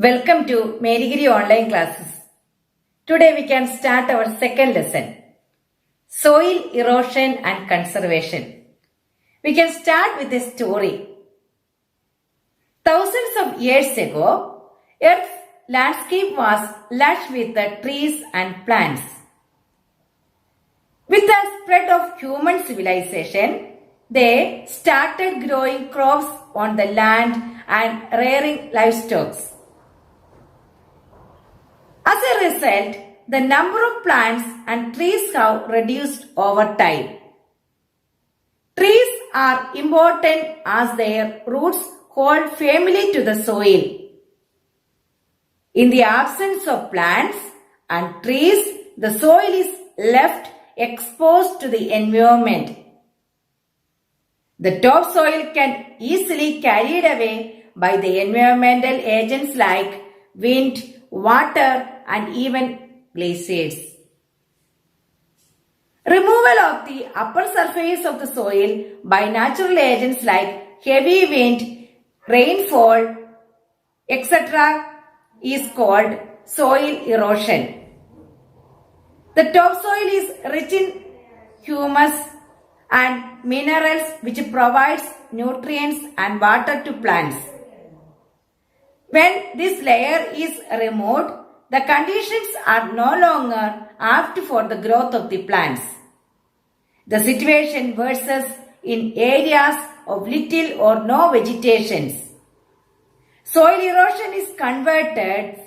Welcome to Merigiri online classes. Today we can start our second lesson, Soil Erosion and Conservation. We can start with a story. Thousands of years ago, Earth's landscape was lush with the trees and plants. With the spread of human civilization, they started growing crops on the land and rearing livestock. As a result, the number of plants and trees have reduced over time. Trees are important as their roots hold firmly to the soil. In the absence of plants and trees, the soil is left exposed to the environment. The topsoil can easily carried away by the environmental agents like wind, water, and even glaciers. Removal of the upper surface of the soil by natural agents like heavy wind, rainfall, etc. is called soil erosion. The topsoil is rich in humus and minerals which provides nutrients and water to plants. When this layer is removed, the conditions are no longer apt for the growth of the plants. The situation worsens in areas of little or no vegetation. Soil erosion is converts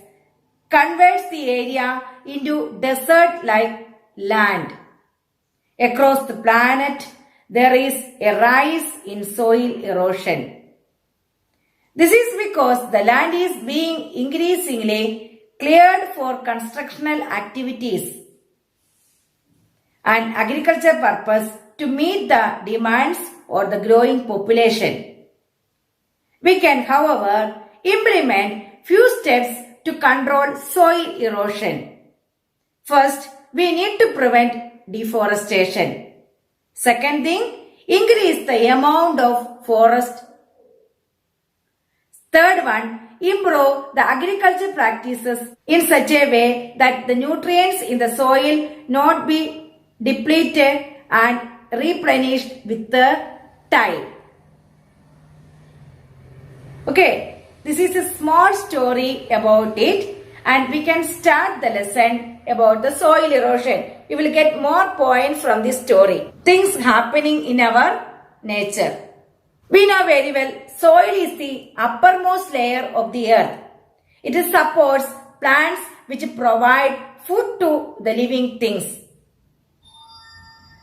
the area into desert-like land. Across the planet, there is a rise in soil erosion. This is because the land is being increasingly cleared for constructional activities and agriculture purpose to meet the demands of the growing population. We can, however, implement few steps to control soil erosion. First, we need to prevent deforestation. Second thing, increase the amount of forest. Third one, improve the agriculture practices in such a way that the nutrients in the soil not be depleted and replenished with the time. Okay, this is a small story about it and we can start the lesson about the soil erosion. We will get more points from this story. Things happening in our nature. We know very well, soil is the uppermost layer of the earth. It supports plants which provide food to the living things.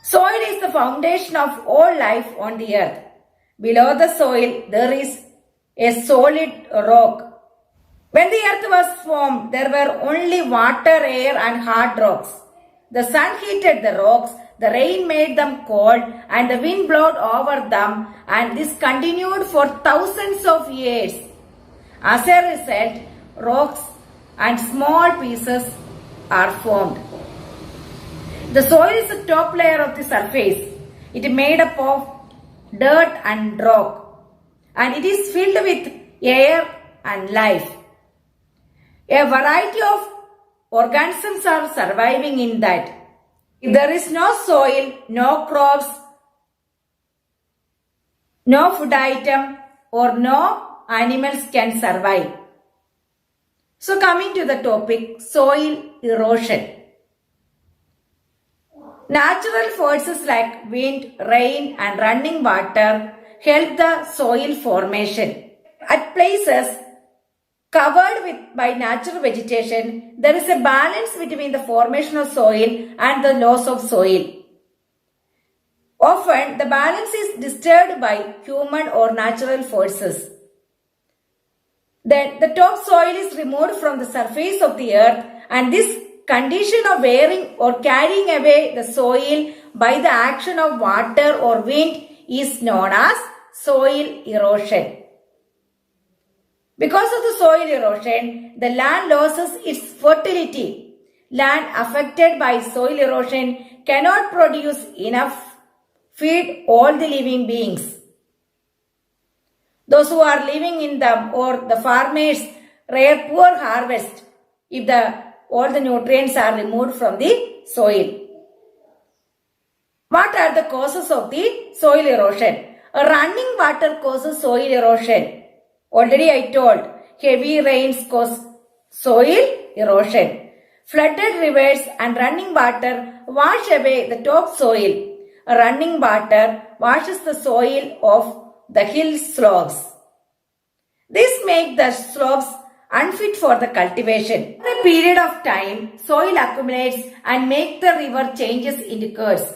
Soil is the foundation of all life on the earth. Below the soil, there is a solid rock. When the earth was formed, there were only water, air, and hard rocks. The sun heated the rocks, the rain made them cold, and the wind blew over them, and this continued for thousands of years. As a result, rocks and small pieces are formed. The soil is the top layer of the surface. It is made up of dirt and rock, and it is filled with air and life. A variety of organisms are surviving in that. If there is no soil, no crops, no food item, or no animals can survive. So coming to the topic, soil erosion. Natural forces like wind, rain and running water help the soil formation. At places covered by natural vegetation, there is a balance between the formation of soil and the loss of soil. Often, the balance is disturbed by human or natural forces. Then, the topsoil is removed from the surface of the earth, and this condition of wearing or carrying away the soil by the action of water or wind is known as soil erosion. Because of the soil erosion, the land loses its fertility. Land affected by soil erosion cannot produce enough feed all the living beings. Those who are living in them or the farmers poor harvest if all the nutrients are removed from the soil. What are the causes of the soil erosion? Running water causes soil erosion. Already I told, heavy rains cause soil erosion. Flooded rivers and running water wash away the topsoil. Running water washes the soil of the hill slopes. This makes the slopes unfit for the cultivation. Over a period of time, soil accumulates and makes the river changes into curves.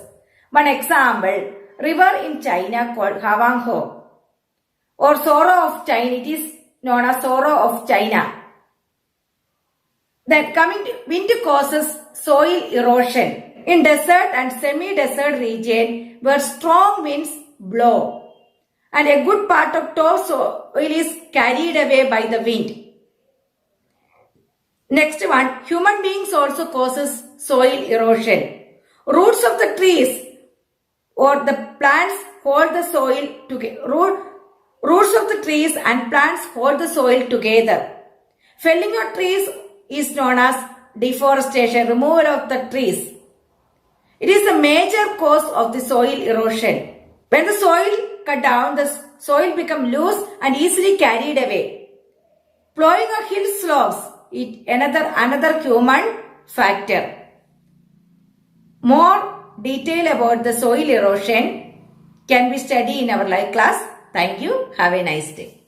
One example, river in China called Huanghe or Sorrow of China. It is known as Sorrow of China. Then coming to wind causes soil erosion. In desert and semi-desert region where strong winds blow and a good part of topsoil is carried away by the wind. Next one, human beings also causes soil erosion. Roots of the trees or the plants hold the soil together. Roots of the trees and plants hold the soil together. Felling of trees is known as deforestation, removal of the trees. It is a major cause of the soil erosion. When the soil cut down, the soil becomes loose and easily carried away. Plowing of hill slopes is another human factor. More detail about the soil erosion can be studied in our live class. Thank you. Have a nice day.